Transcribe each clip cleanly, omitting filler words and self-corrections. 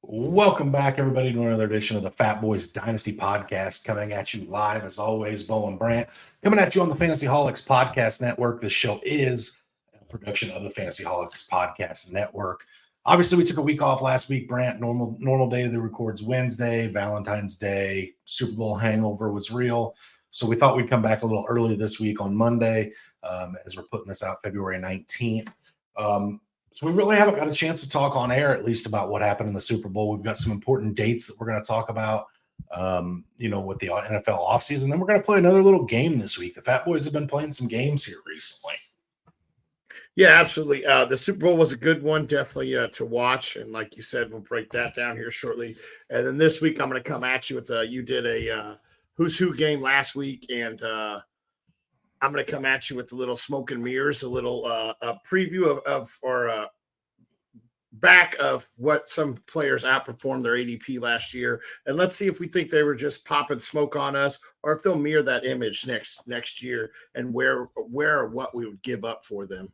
Welcome back, everybody, to another edition of the Fatboyz Dynasty Podcast. Coming at you live, as always, Bo and Brant. Coming at you on the Fantasy Holics Podcast Network. This show is a production of the Fantasy Holics Podcast Network. Obviously, we took a week off last week, Brant. Normal day that records Wednesday, Valentine's Day, Super Bowl hangover was real. So we thought we'd come back a little early this week on Monday, as we're putting this out February 19th. So we really haven't got a chance to talk on air, at least, about what happened in the Super Bowl. We've got some important dates that we're going to talk about, with the NFL offseason. Then we're going to play another little game this week. The Fatboyz have been playing some games here recently. Yeah, absolutely. The Super Bowl was a good one, definitely to watch. And like you said, we'll break that down here shortly. And then this week, I'm going to come at you with you did a who's who game last week, and I'm going to come at you with a little smoke and mirrors, a little a preview of back of what some players outperformed their ADP last year. And let's see if we think they were just popping smoke on us, or if they'll mirror that image next year, and where or what we would give up for them.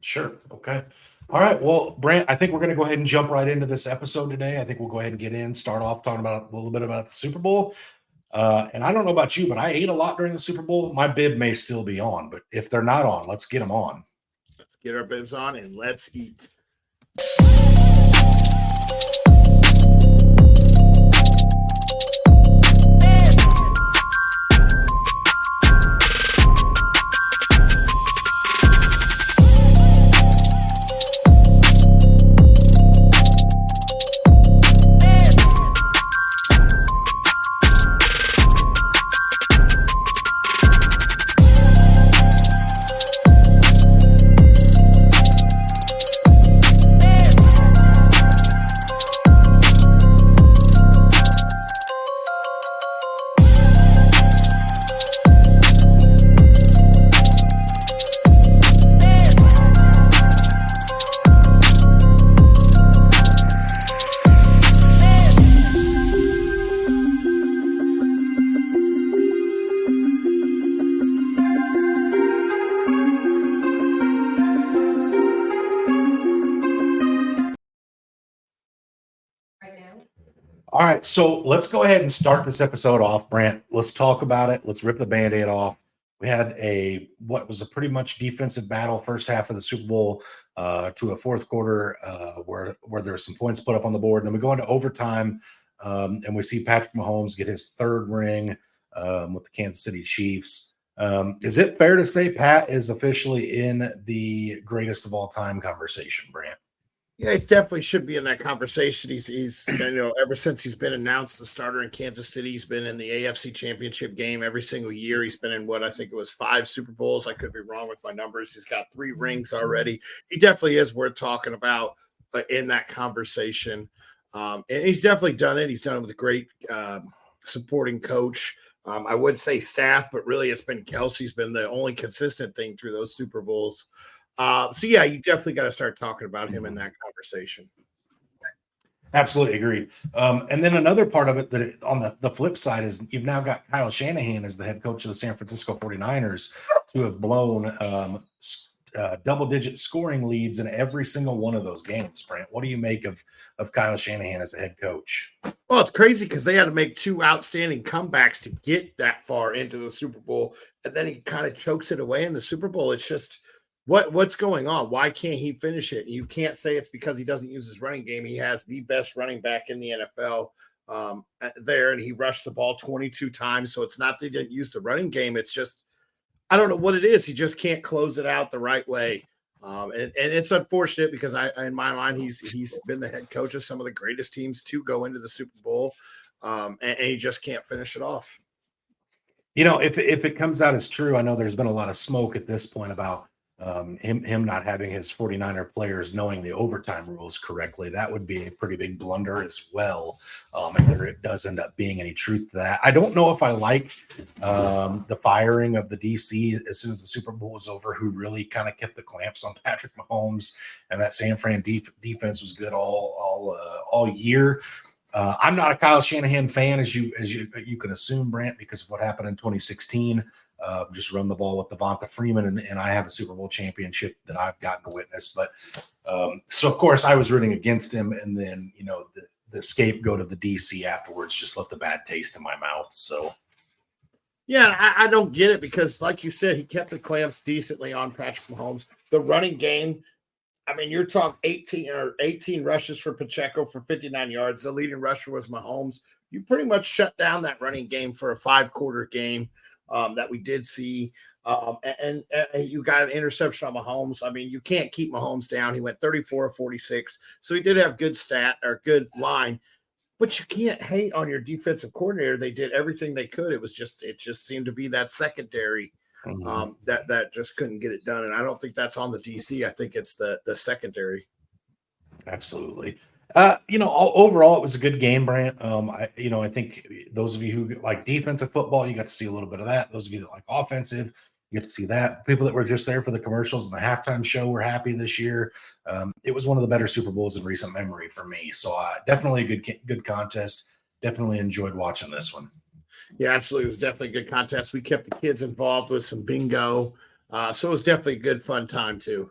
Sure. Okay. All right. Well, Brant, I think we're going to go ahead and jump right into this episode today. I think we'll go ahead and start off talking about a little bit about the Super Bowl. And I don't know about you, but I ate a lot during the Super Bowl. My bib may still be on, but if they're not on, let's get them on. Let's get our bibs on and let's eat. All right, so let's go ahead and start this episode off, Brant. Let's talk about it. Let's rip the Band-Aid off. We had what was a pretty much defensive battle first half of the Super Bowl to a fourth quarter where there were some points put up on the board. And then we go into overtime, and we see Patrick Mahomes get his third ring with the Kansas City Chiefs. Is it fair to say Pat is officially in the greatest of all time conversation, Brant? Yeah, he definitely should be in that conversation. He's ever since he's been announced the starter in Kansas City, he's been in the AFC Championship game every single year. He's been in what I think it was 5 Super Bowls. I could be wrong with my numbers. He's got 3 rings already. He definitely is worth talking about in that conversation. And he's definitely done it. He's done it with a great supporting coach. I would say staff, but really it's been Kelsey's been the only consistent thing through those Super Bowls. So yeah, you definitely got to start talking about him in that conversation. Absolutely agree. And then another part of it that on the flip side is you've now got Kyle Shanahan as the head coach of the San Francisco 49ers to have blown double-digit scoring leads in every single one of those games. Brant, what do you make of Kyle Shanahan as a head coach? Well, it's crazy because they had to make 2 outstanding comebacks to get that far into the Super Bowl, and then he kind of chokes it away in the Super Bowl. It's just what's going on? Why can't he finish it? You can't say it's because he doesn't use his running game. He has the best running back in the NFL there, and he rushed the ball 22 times. So it's not that he didn't use the running game. It's just, I don't know what it is. He just can't close it out the right way. And it's unfortunate because in my mind, he's been the head coach of some of the greatest teams to go into the Super Bowl, and he just can't finish it off. If it comes out as true, I know there's been a lot of smoke at this point about him not having his 49er players knowing the overtime rules correctly. That would be a pretty big blunder as well, if there does end up being any truth to that. I don't know if I like the firing of the DC as soon as the Super Bowl was over, who really kind of kept the clamps on Patrick Mahomes, and that San Fran defense was good all year. I'm not a Kyle Shanahan fan, as you can assume, Brant, because of what happened in 2016. Just run the ball with Devonta Freeman, and I have a Super Bowl championship that I've gotten to witness. But so, of course, I was rooting against him, and then the scapegoat of the DC afterwards just left a bad taste in my mouth. So yeah, I don't get it because, like you said, he kept the clamps decently on Patrick Mahomes. The running game, I mean, you're talking 18 rushes for Pacheco for 59 yards. The leading rusher was Mahomes. You pretty much shut down that running game for a 5-quarter game that we did see. And you got an interception on Mahomes. I mean, you can't keep Mahomes down. He went 34 of 46. So he did have good good line. But you can't hate on your defensive coordinator. They did everything they could. It just seemed to be that secondary that just couldn't get it done. And I don't think that's on the DC. I think it's the secondary. Absolutely. Overall, it was a good game, Brant. I think those of you who like defensive football, you got to see a little bit of that. Those of you that like offensive, you get to see that. People that were just there for the commercials and the halftime show were happy this year. It was one of the better Super Bowls in recent memory for me. So definitely a good contest. Definitely enjoyed watching this one. Yeah, absolutely. It was definitely a good contest. We kept the kids involved with some bingo. So it was definitely a good, fun time too.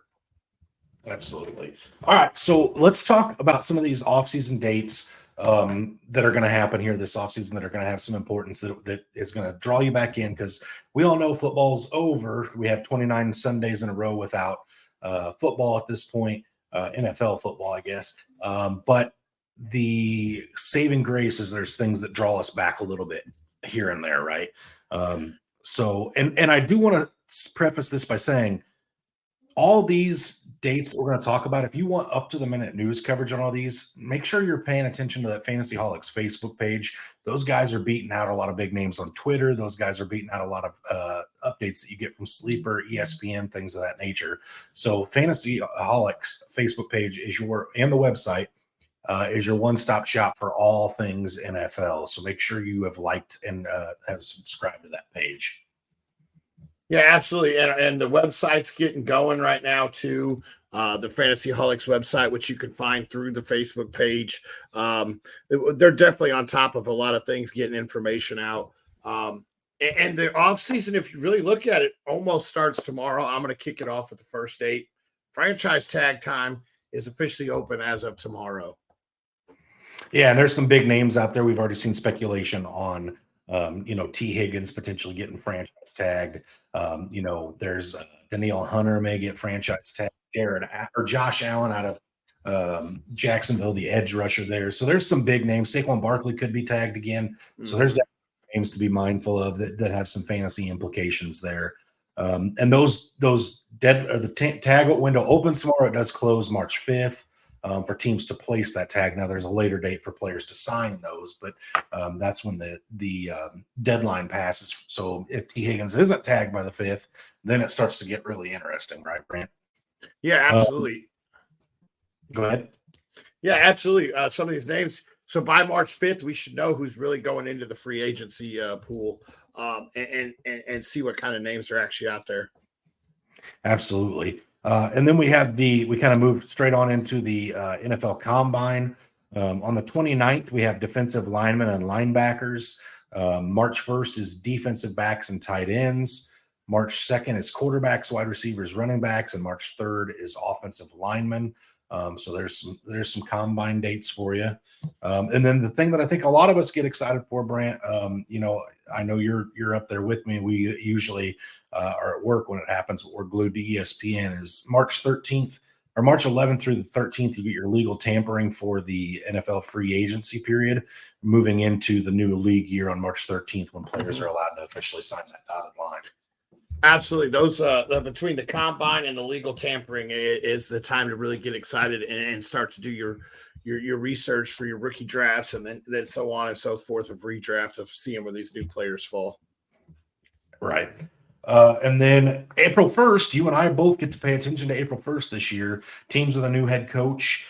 Absolutely. All right. So let's talk about some of these off-season dates that are going to happen here this offseason that are going to have some importance that is going to draw you back in, because we all know football's over. We have 29 Sundays in a row without football at this point, NFL football, I guess. But the saving grace is there's things that draw us back a little bit here and there, right? So I do want to preface this by saying all these dates we're going to talk about, if you want up to the minute news coverage on all these, make sure you're paying attention to that Fantasy Holics Facebook page. Those guys are beating out a lot of big names on Twitter. Those guys are beating out a lot of updates that you get from Sleeper, ESPN, things of that nature. So Fantasy Holics Facebook page and the website is your one-stop shop for all things NFL. So make sure you have liked and have subscribed to that page. Yeah, absolutely. And the website's getting going right now too. The Fantasy Holics website, which you can find through the Facebook page. They're definitely on top of a lot of things, getting information out. And the off season, if you really look at it, almost starts tomorrow. I'm going to kick it off with the first date. Franchise tag time is officially open as of tomorrow. Yeah, and there's some big names out there. We've already seen speculation on T. Higgins potentially getting franchise tagged. There's Danielle Hunter may get franchise tagged. Or Josh Allen out of Jacksonville, the edge rusher there. So there's some big names. Saquon Barkley could be tagged again. So there's definitely names to be mindful of that have some fantasy implications there. And the tag window opens tomorrow. It does close March 5th. For teams to place that tag. Now there's a later date for players to sign those, but that's when the deadline passes. So if T. Higgins isn't tagged by the 5th, then it starts to get really interesting, right, Brant? Yeah, absolutely. Go ahead. Yeah, absolutely. Some of these names. So by March 5th, we should know who's really going into the free agency pool and see what kind of names are actually out there. Absolutely. And then we kind of moved straight on into the NFL Combine. On the 29th, we have defensive linemen and linebackers. March 1st is defensive backs and tight ends. March 2nd is quarterbacks, wide receivers, running backs, and March 3rd is offensive linemen. So there's some combine dates for you. And then the thing that I think a lot of us get excited for, Brant, I know you're up there with me. We usually are at work when it happens, but we're glued to ESPN. Is March 13th or March 11th through the 13th, you get your legal tampering for the NFL free agency period, moving into the new league year on March 13th when players are allowed to officially sign that dotted line. Absolutely. Those between the combine and the legal tampering is the time to really get excited and start to do your research for your rookie drafts and then so on and so forth of redraft of seeing where these new players fall. Right. And then April 1st, you and I both get to pay attention to April 1st this year. Teams with a new head coach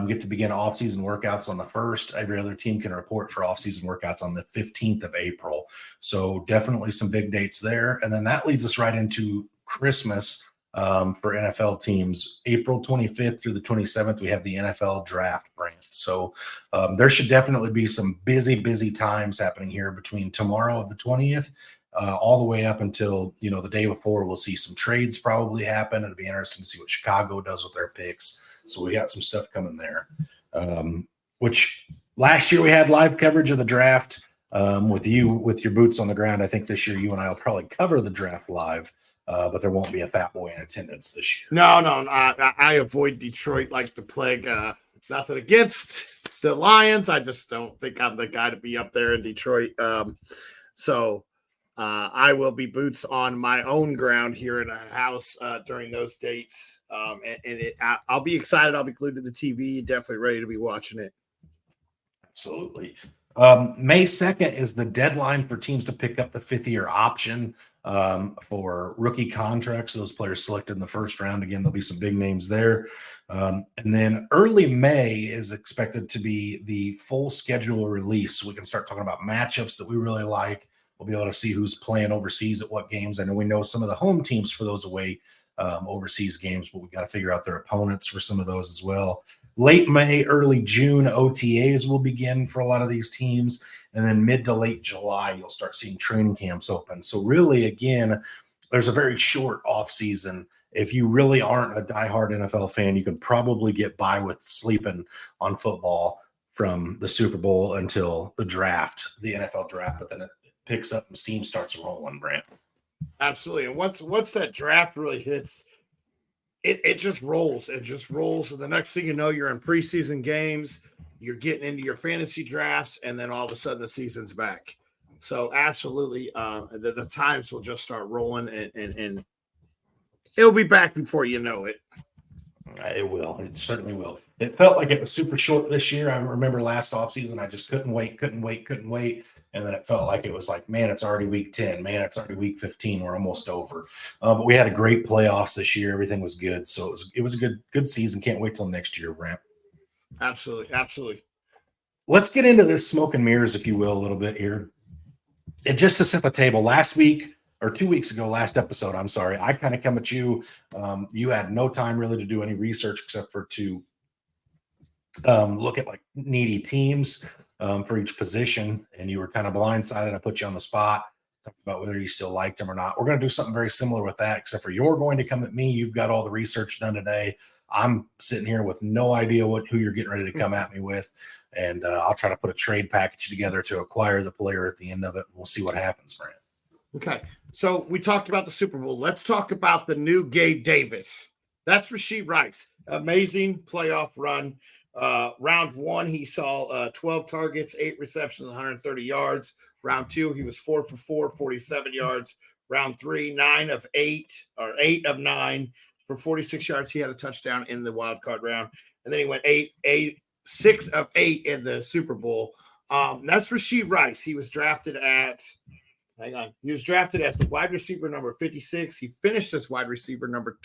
get to begin off-season workouts on the 1st. Every other team can report for off-season workouts on the 15th of April. So definitely some big dates there. And then that leads us right into Christmas for NFL teams. April 25th through the 27th, we have the NFL draft branch. So there should definitely be some busy times happening here between tomorrow of the 20th all the way up until, the day before. We'll see some trades probably happen. It'll be interesting to see what Chicago does with their picks. So we got some stuff coming there, which Last year we had live coverage of the draft with you with your boots on the ground. I think this year you and I will probably cover the draft live, but there won't be a Fat Boy in attendance this year. No, I avoid Detroit like the plague. Nothing against the Lions. I just don't think I'm the guy to be up there in Detroit. So I will be boots on my own ground here in a house during those dates. I'll be excited. I'll be glued to the TV, definitely ready to be watching it. Absolutely. May 2nd is the deadline for teams to pick up the 5th-year option for rookie contracts. Those players selected in the first round. Again, there'll be some big names there. And then early May is expected to be the full schedule release. We can start talking about matchups that we really like. We'll be able to see who's playing overseas at what games. I know we know some of the home teams for those away overseas games, but we got to figure out their opponents for some of those as well. Late May, early June, OTAs will begin for a lot of these teams. And then mid to late July, you'll start seeing training camps open. So really, again, there's a very short off season. If you really aren't a diehard NFL fan, you can probably get by with sleeping on football from the Super Bowl until the draft, the NFL draft, but then it picks up and steam starts rolling, Brant. Absolutely. And once that draft really hits, it just rolls. It just rolls. And the next thing you know, you're in preseason games, you're getting into your fantasy drafts, and then all of a sudden the season's back. So absolutely, the times will just start rolling, and it'll be back before you know it. It will. It certainly will. It felt like it was super short this year. I remember last offseason, I just couldn't wait. And then it felt like it was like, man, it's already week 10. Man, it's already week 15. We're almost over. But we had a great playoffs this year. Everything was good. So it was a good season. Can't wait till next year, Brant. Absolutely. Let's get into this smoke and mirrors, if you will, a little bit here. And just to set the table, last week, or 2 weeks ago, last episode, I'm sorry, I kind of come at you. You had no time really to do any research except for to look at like needy teams for each position. And you were kind of blindsided. I put you on the spot, talked about whether you still liked them or not. We're going to do something very similar with that, except for you're going to come at me. You've got all the research done today. I'm sitting here with no idea who you're getting ready to come at me with. And I'll try to put a trade package together to acquire the player at the end of it. And we'll see what happens, Brant. Okay, so we talked about the Super Bowl. Let's talk about the new Gabe Davis. That's Rashee Rice. Amazing playoff run. Round one, he saw 12 targets, 8 receptions, 130 yards. Round two, he was 4 for 4, 47 yards. Round three, 8 of 9 for 46 yards. He had a touchdown in the wild card round. And then he went 6 of 8 in the Super Bowl. That's Rashee Rice. He was drafted He was drafted as the wide receiver number 56. He finished as wide receiver number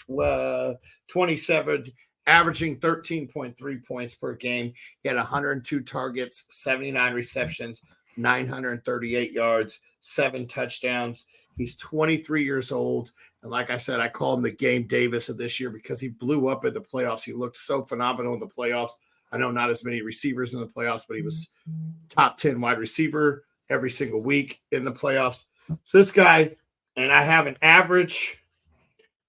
27, averaging 13.3 points per game. He had 102 targets, 79 receptions, 938 yards, 7 touchdowns. He's 23 years old. And like I said, I call him the Gabe Davis of this year because he blew up in the playoffs. He looked so phenomenal in the playoffs. I know not as many receivers in the playoffs, but he was top 10 wide receiver every single week in the playoffs. So this guy, and I have an average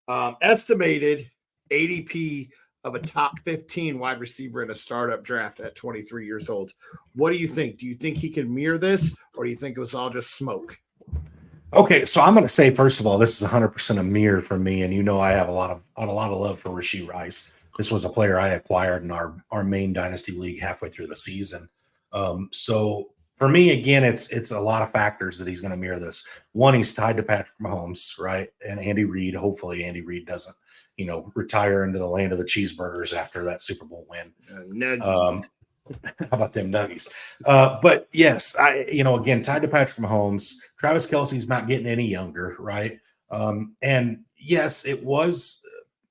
estimated ADP of a top 15 wide receiver in a startup draft at 23 years old. What do you think? Do you think he can mirror this, or do you think it was all just smoke? Okay, so I'm going to say, first of all, this is 100% a mirror for me, and you know I have a lot of love for Rashee Rice. This was a player I acquired in our main dynasty league halfway through the season. So for me, again, it's a lot of factors that he's going to mirror this. One, he's tied to Patrick Mahomes, right? And Andy Reid. Hopefully Andy Reid doesn't, retire into the land of the cheeseburgers after that Super Bowl win. How about them Nuggies? But yes, again, tied to Patrick Mahomes. Travis Kelce's not getting any younger, right? And yes, it was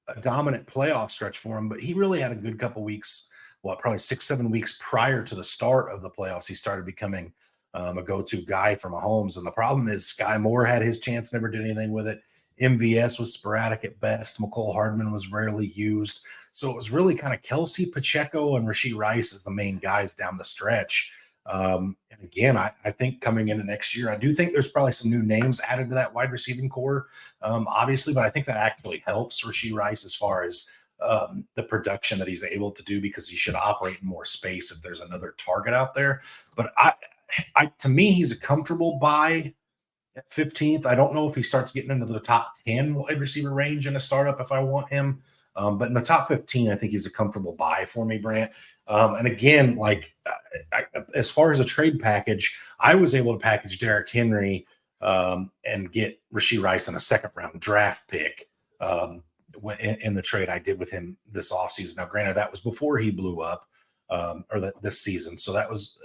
a dominant playoff stretch for him, but he really had a good couple weeks. Probably 6-7 weeks prior to the start of the playoffs, he started becoming a go-to guy for Mahomes. And the problem is Sky Moore had his chance, never did anything with it. MVS was sporadic at best. McCole Hardman was rarely used. So it was really kind of Kelce, Pacheco, and Rashee Rice as the main guys down the stretch. And again, I think coming into next year, I do think there's probably some new names added to that wide receiving core, obviously, but I think that actually helps Rashee Rice as far as the production that he's able to do because he should operate in more space if there's another target out there. But to me, he's a comfortable buy at 15th. I don't know if he starts getting into the top 10 wide receiver range in a startup if I want him. But in the top 15, I think he's a comfortable buy for me, Brant. And again, like as far as a trade package, I was able to package Derrick Henry and get Rashee Rice in a second-round draft pick in the trade I did with him this offseason. Now, granted, that was before he blew up this season. So that was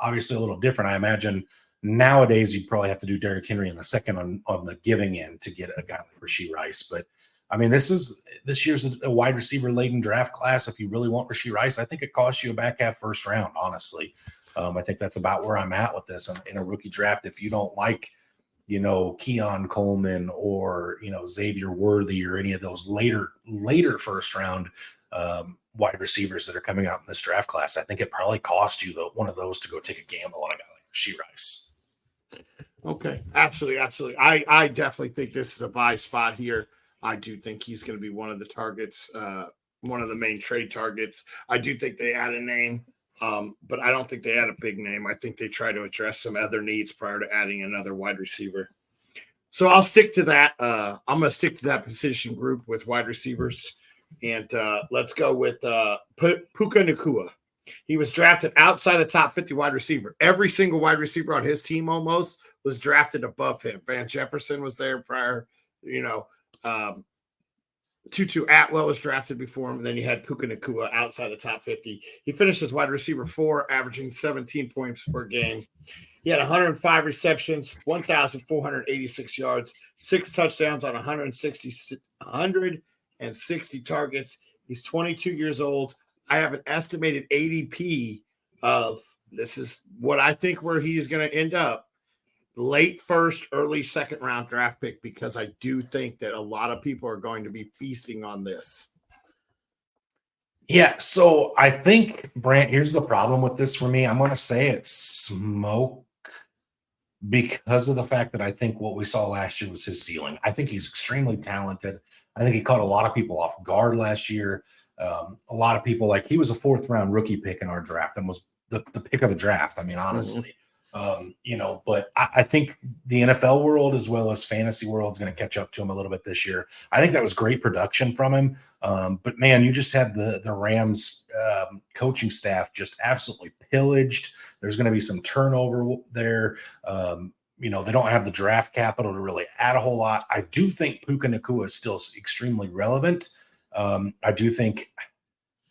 obviously a little different. I imagine nowadays you'd probably have to do Derrick Henry in the second on the giving end to get a guy like Rashee Rice. But I mean, this year's a wide receiver laden draft class. If you really want Rashee Rice, I think it costs you a back half first round, honestly. I think that's about where I'm at with this in a rookie draft. If you don't like, Keon Coleman or, Xavier Worthy or any of those later first round wide receivers that are coming out in this draft class, I think it probably cost you one of those to go take a gamble on a guy like Rashee Rice. Okay, absolutely. I definitely think this is a buy spot here. I do think he's going to be one of the targets, one of the main trade targets. I do think they add a name, but I don't think they add a big name. I think they try to address some other needs prior to adding another wide receiver. So I'll stick to that. I'm going to stick to that position group with wide receivers. And let's go with Puka Nacua. He was drafted outside the top 50 wide receiver. Every single wide receiver on his team almost was drafted above him. Van Jefferson was there prior, Tutu Atwell was drafted before him, and then you had Puka Nacua outside the top 50. He finished as wide receiver 4, averaging 17 points per game. He had 105 receptions, 1,486 yards, 6 touchdowns on 160 targets. He's 22 years old. I have an estimated ADP of, this is what I think where he's going to end up, late first, early second round draft pick, because I do think that a lot of people are going to be feasting on this. Yeah, so I think, Brant, here's the problem with this for me. I'm going to say it's smoke because of the fact that I think what we saw last year was his ceiling. I think he's extremely talented. I think he caught a lot of people off guard last year. A lot of people, like, he was a 4th round rookie pick in our draft and was the pick of the draft. I mean, honestly. But I think the NFL world as well as fantasy world is going to catch up to him a little bit this year. I think that was great production from him. But man, you just had the Rams coaching staff just absolutely pillaged. There's going to be some turnover there. They don't have the draft capital to really add a whole lot. I do think Puka Nacua is still extremely relevant.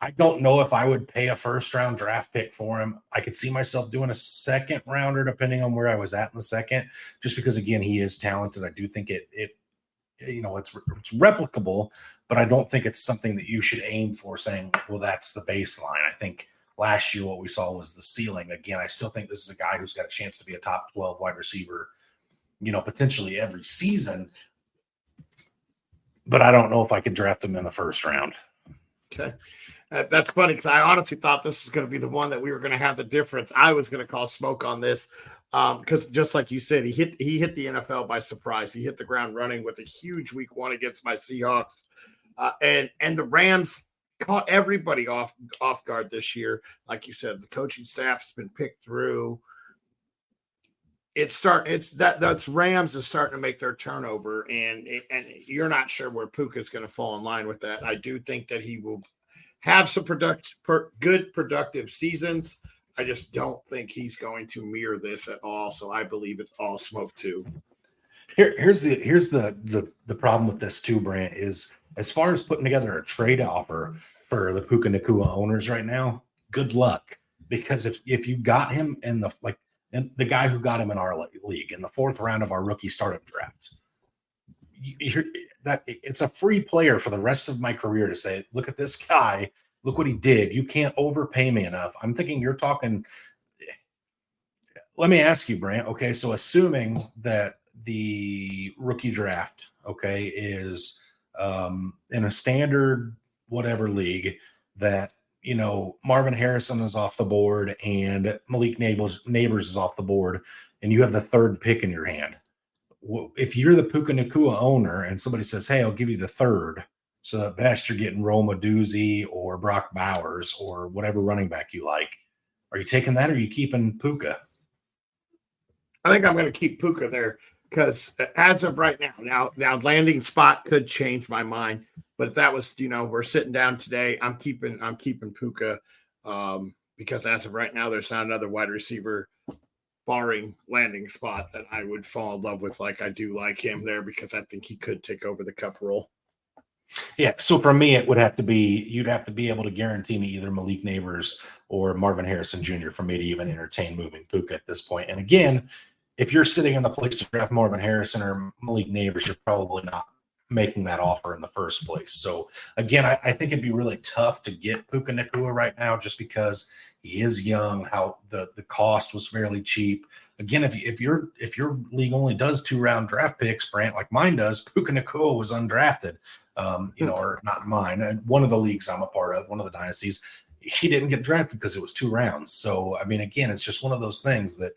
I don't know if I would pay a first round draft pick for him. I could see myself doing a second rounder depending on where I was at in the second, just because, again, he is talented. I do think it's replicable, but I don't think it's something that you should aim for saying, well, that's the baseline. I think last year what we saw was the ceiling. Again, I still think this is a guy who's got a chance to be a top 12 wide receiver, potentially every season, but I don't know if I could draft him in the first round. Okay. That's funny because I honestly thought this was going to be the one that we were going to have the difference. I was going to call smoke on this because just like you said, he hit the NFL by surprise. He hit the ground running with a huge week 1 against my Seahawks. And the Rams caught everybody off guard this year. Like you said, the coaching staff has been picked through. That's Rams is starting to make their turnover, and you're not sure where Puka is going to fall in line with that. I do think that he will have some good productive seasons. I just don't think he's going to mirror this at all. So I believe it's all smoke too. Here's the problem with this too, Brant, is as far as putting together a trade offer for the Puka Nacua owners right now, good luck. Because if you got him in and the guy who got him in our league in the 4th round of our rookie startup draft, it's a free player for the rest of my career to say, look at this guy, look what he did. You can't overpay me enough. I'm thinking you're talking. Let me ask you, Brant. Okay, so assuming that the rookie draft, is in a standard whatever league that Marvin Harrison is off the board and Malik Neighbors is off the board, and you have the 3rd pick in your hand. If you're the Puka Nacua owner and somebody says, hey, I'll give you the 3rd, So at best, you're getting Roma Doozy or Brock Bowers or whatever running back you like. Are you taking that or are you keeping Puka? I think I'm going to keep Puka there because as of right now, landing spot could change my mind. But if that was, we're sitting down today, I'm keeping Puka because as of right now, there's not another wide receiver barring landing spot that I would fall in love with. Like I do like him there because I think he could take over the cup role. Yeah. So for me, it would have to be, you'd have to be able to guarantee me either Malik Neighbors or Marvin Harrison Jr. for me to even entertain moving Puka at this point. And again, if you're sitting in the place to draft Marvin Harrison or Malik Neighbors, you're probably not making that offer in the first place. So again, I think it'd be really tough to get Puka Nacua right now just because he is young, how the cost was fairly cheap. Again, if your league only does 2-round draft picks, Brant, like mine does, Puka Nacua was undrafted, or not mine. And one of the leagues I'm a part of, one of the dynasties, he didn't get drafted because it was 2 rounds. So, I mean, again, it's just one of those things that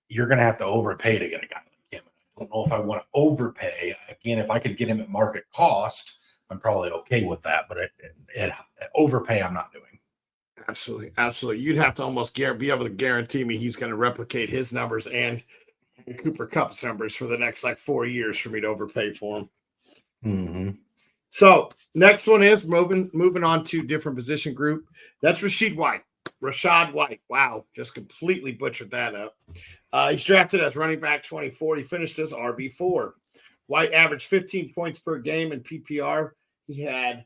you're going to have to overpay to get a guy like him. I don't know if I want to overpay. Again, if I could get him at market cost, I'm probably okay with that. But at overpay, I'm not doing. Absolutely. You'd have to almost be able to guarantee me he's going to replicate his numbers and Cooper Kupp's numbers for the next 4 years for me to overpay for him. Mm-hmm. So next one is moving on to different position group. That's Rachaad White. Wow, just completely butchered that up. He's drafted as running back 24. He finished as RB4. White averaged 15 points per game in PPR. He had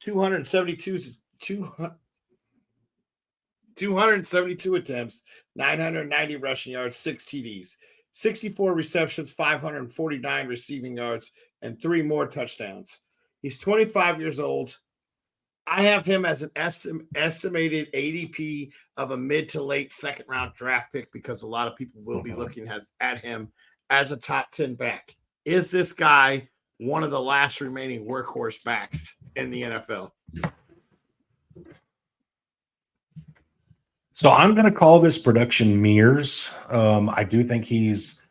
272 attempts, 990 rushing yards, 6 TDs, 64 receptions, 549 receiving yards, and 3 more touchdowns. He's 25 years old. I have him as an estimated ADP of a mid to late second round draft pick because a lot of people will be looking at him as a top 10 back. Is this guy one of the last remaining workhorse backs in the NFL? So I'm going to call this production mirrors. I do think he's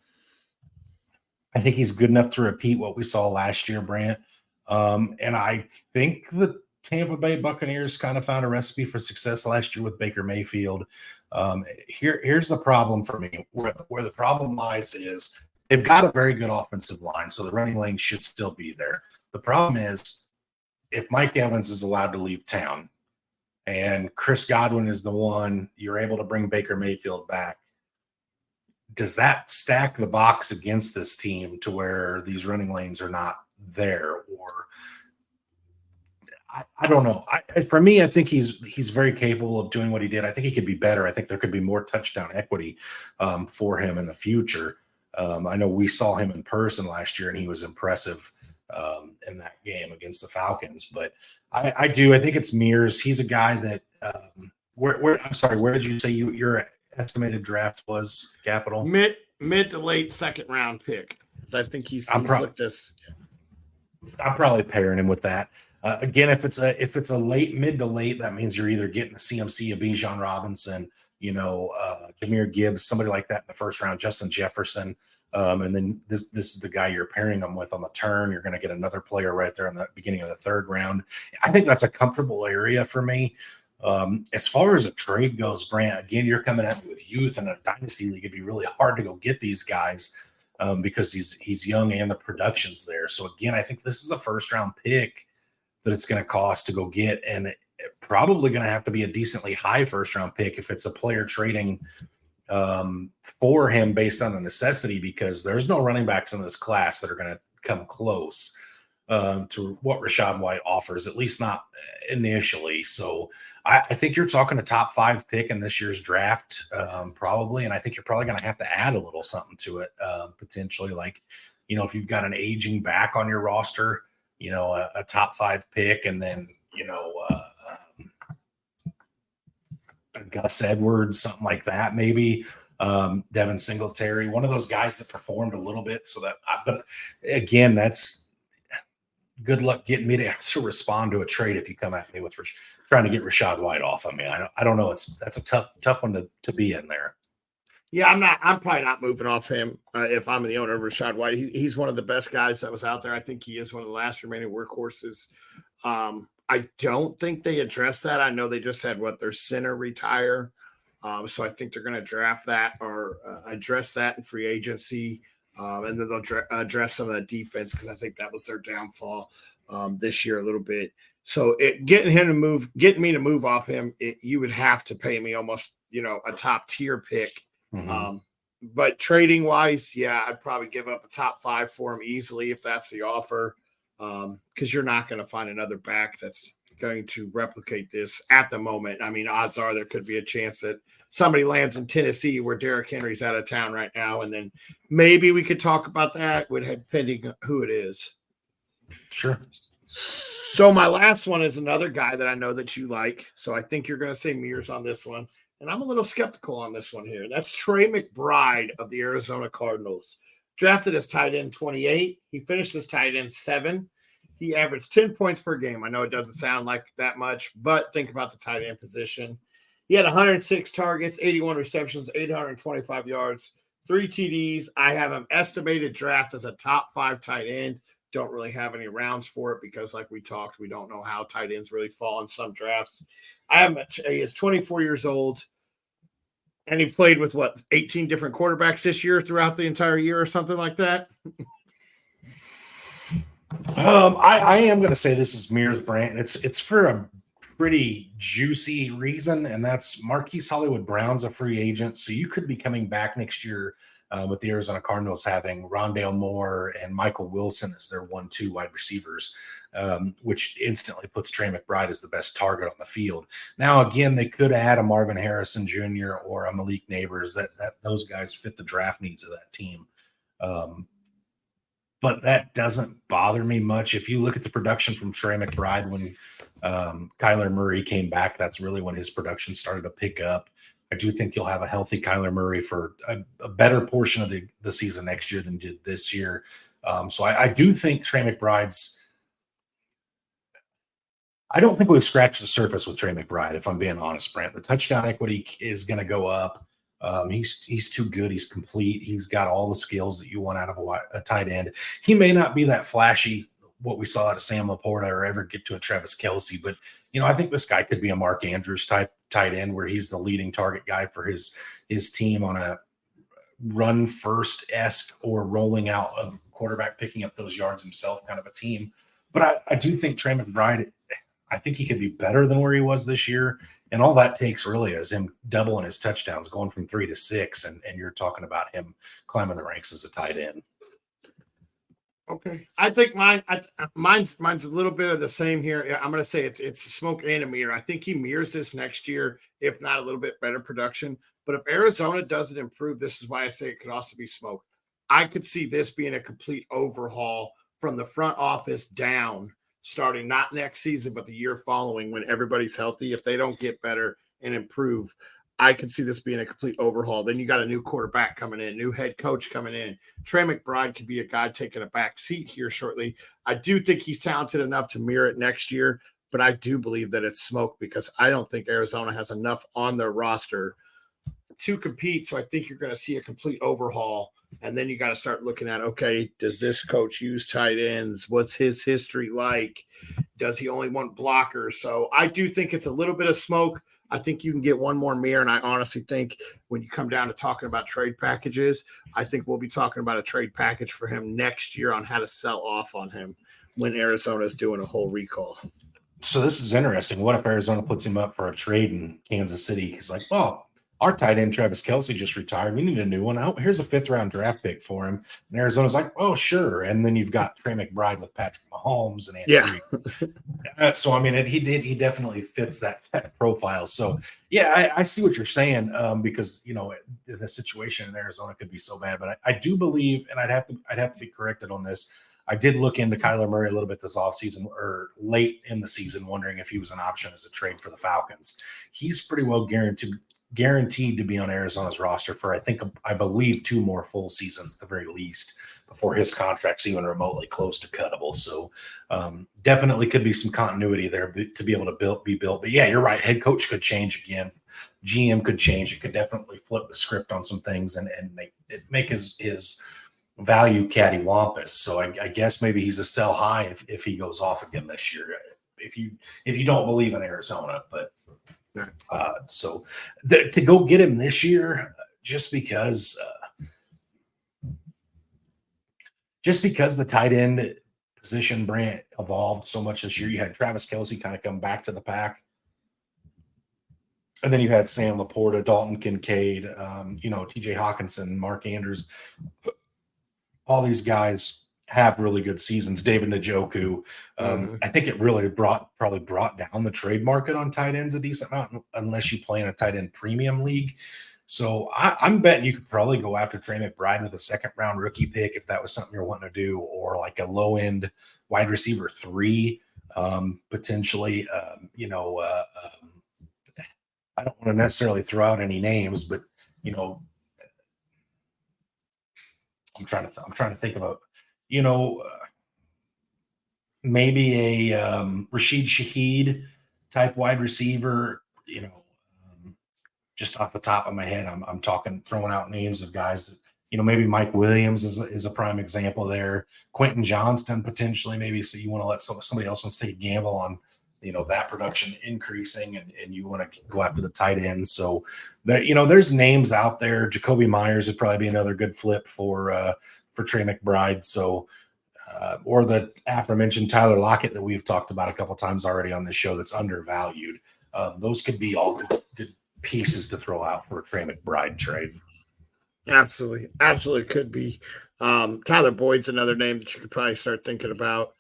good enough to repeat what we saw last year, Brant. And I think the Tampa Bay Buccaneers kind of found a recipe for success last year with Baker Mayfield. Here's the problem for me. Where the problem lies is they've got a very good offensive line, so the running lane should still be there. The problem is if Mike Evans is allowed to leave town and Chris Godwin is the one you're able to bring Baker Mayfield back, does that stack the box against this team to where these running lanes are not there? Or I don't know. For me, I think he's very capable of doing what he did. I think he could be better. I think there could be more touchdown equity for him in the future. I know we saw him in person last year, and he was impressive in that game against the Falcons. But I think it's Mears. He's a guy that I'm sorry, where did you say your estimated draft was, Capital? Mid to late second round pick. So I think he's looked as. I'm probably pairing him with that. Again, if it's a mid to late, that means you're either getting a CMC, a Bijan Robinson, Jahmyr Gibbs, somebody like that in the first round, Justin Jefferson. And then this is the guy you're pairing them with on the turn. You're going to get another player right there in the beginning of the third round. I think that's a comfortable area for me. As far as a trade goes, Brant, again, you're coming at me with youth in a dynasty league. It'd be really hard to go get these guys because he's young and the production's there. So again, I think this is a first round pick that it's going to cost to go get, and probably going to have to be a decently high first round pick if it's a player trading for him based on a necessity, because there's no running backs in this class that are going to come close to what Rachaad White offers, at least not initially. So I think you're talking a top 5 pick in this year's draft, probably. And I think you're probably going to have to add a little something to it, potentially. Like, if you've got an aging back on your roster, a top 5 pick, and then, a Gus Edwards, something like that, maybe Devin Singletary, one of those guys that performed a little bit. But again, that's good luck getting me to respond to a trade if you come at me with trying to get Rachaad White off of me. I don't know. That's a tough one to be in there. Yeah, I'm probably not moving off him if I'm the owner of Rashad White. He's one of the best guys that was out there. I think he is one of the last remaining workhorses. I don't think they addressed that. I know they just had their center retire. So I think they're going to draft that or address that in free agency. And then they'll address some of the defense because I think that was their downfall this year a little bit. So getting me to move off him, you would have to pay me almost, a top tier pick. Mm-hmm. But trading wise, yeah, I'd probably give up a top 5 for him easily if that's the offer. Because you're not going to find another back that's going to replicate this at the moment. I mean, odds are there could be a chance that somebody lands in Tennessee where Derrick Henry's out of town right now. And then maybe we could talk about that depending who it is. Sure. So my last one is another guy that I know that you like. So I think you're going to say mirrors on this one. And I'm a little skeptical on this one here. That's Trey McBride of the Arizona Cardinals. Drafted as tight end 28. He finished as tight end 7. He averaged 10 points per game. I know it doesn't sound like that much, but think about the tight end position. He had 106 targets, 81 receptions, 825 yards, 3 TDs. I have him estimated draft as a top 5 tight end. Don't really have any rounds for it because, like we talked, we don't know how tight ends really fall in some drafts. He is 24 years old, and he played with 18 different quarterbacks this year throughout the entire year or something like that. I am going to say this is Mears Brand. It's for a pretty juicy reason, and that's Marquise Hollywood Brown's a free agent, so you could be coming back next year with the Arizona Cardinals having Rondale Moore and Michael Wilson as their 1-2 wide receivers, which instantly puts Trey McBride as the best target on the field. Now, again, they could add a Marvin Harrison Jr. or a Malik Neighbors. That those guys fit the draft needs of that team. But that doesn't bother me much. If you look at the production from Trey McBride when Kyler Murray came back, that's really when his production started to pick up. I do think you'll have a healthy Kyler Murray for a better portion of the season next year than did this year. So I do think Trey McBride's – I don't think we've scratched the surface with Trey McBride, if I'm being honest, Brent. The touchdown equity is going to go up. He's too good. He's complete. He's got all the skills that you want out of a tight end. He may not be that flashy, what we saw out of Sam Laporta, or ever get to a Travis Kelce, but I think this guy could be a Mark Andrews type tight end where he's the leading target guy for his team on a run first-esque or rolling out a quarterback picking up those yards himself kind of a team. But I do think Trey McBride, I think he could be better than where he was this year. And all that takes really is him doubling his touchdowns, going from 3 to 6. And you're talking about him climbing the ranks as a tight end. Okay. I think mine's a little bit of the same here. I'm going to say it's smoke and a mirror. I think he mirrors this next year, if not a little bit better production. But if Arizona doesn't improve, this is why I say it could also be smoke. I could see this being a complete overhaul from the front office down, starting not next season, but the year following when everybody's healthy. If they don't get better and improve, I could see this being a complete overhaul. Then you got a new quarterback coming in, new head coach coming in. Trey McBride could be a guy taking a back seat here shortly. I do think he's talented enough to mirror it next year, but I do believe that it's smoke because I don't think Arizona has enough on their roster to compete. So I think you're going to see a complete overhaul. And then you got to start looking at, okay, does this coach use tight ends? What's his history like? Does he only want blockers? So I do think it's a little bit of smoke. I think you can get one more mirror. And I honestly think when you come down to talking about trade packages, I think we'll be talking about a trade package for him next year on how to sell off on him when Arizona is doing a whole recall. So this is interesting. What if Arizona puts him up for a trade in Kansas City? He's like, well, our tight end, Travis Kelce, just retired. We need a new one. Oh, here's a 5th-round draft pick for him. And Arizona's like, oh, sure. And then you've got Trey McBride with Patrick Mahomes and Andy Reid. So, I mean, he definitely fits that profile. So, yeah, I see what you're saying because, the situation in Arizona could be so bad. But I do believe, and I'd have to be corrected on this, I did look into Kyler Murray a little bit this offseason or late in the season, wondering if he was an option as a trade for the Falcons. He's pretty well guaranteed to be on Arizona's roster for, I believe 2 more full seasons at the very least before his contract's even remotely close to cuttable. So definitely could be some continuity there to be able to be built. But yeah, you're right. Head coach could change again. GM could change. It could definitely flip the script on some things and make his value cattywampus. So I guess maybe he's a sell high if he goes off again this year. If you don't believe in Arizona, but so to go get him this year, just because the tight end position, Brant, evolved so much this year. You had Travis Kelce kind of come back to the pack. And then you had Sam Laporta, Dalton Kincaid, TJ Hawkinson, Mark Andrews. All these guys have really good seasons. David Njoku. I think it really probably brought down the trade market on tight ends a decent amount, unless you play in a tight end premium league. So I'm betting you could probably go after Trey McBride with a 2nd-round rookie pick if that was something you're wanting to do, or like a low-end wide receiver 3, potentially. I don't want to necessarily throw out any names, but I'm trying to think about, maybe a Rashid Shaheed type wide receiver. Just off the top of my head, I'm throwing out names of guys that, maybe Mike Williams is a prime example there. Quentin Johnston potentially, maybe. So you want to let somebody else wants to take a gamble on, that production increasing, and you want to go after the tight end. So that, there's names out there. Jacoby Myers would probably be another good flip for Trey McBride. So, or the aforementioned Tyler Lockett that we've talked about a couple times already on this show that's undervalued. Those could be all good pieces to throw out for a Trey McBride trade. Absolutely could be. Tyler Boyd's another name that you could probably start thinking about.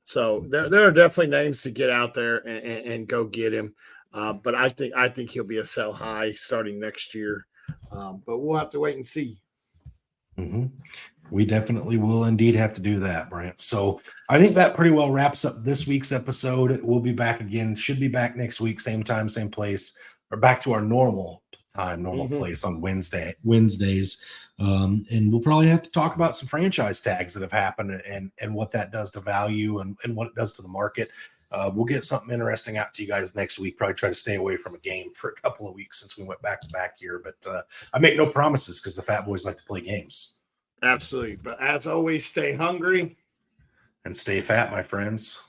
So there are definitely names to get out there and go get him. But I think he'll be a sell high starting next year. But we'll have to wait and see. Mm-hmm. We definitely will indeed have to do that, Brant. So I think that pretty well wraps up this week's episode. We'll be back again. Should be back next week, same time, same place, or back to our normal time, place on Wednesdays. And we'll probably have to talk about some franchise tags that have happened and what that does to value and what it does to the market. We'll get something interesting out to you guys next week. Probably try to stay away from a game for a couple of weeks since we went back to back here. But I make no promises because the Fatboyz like to play games. Absolutely. But as always, stay hungry and stay fat, my friends.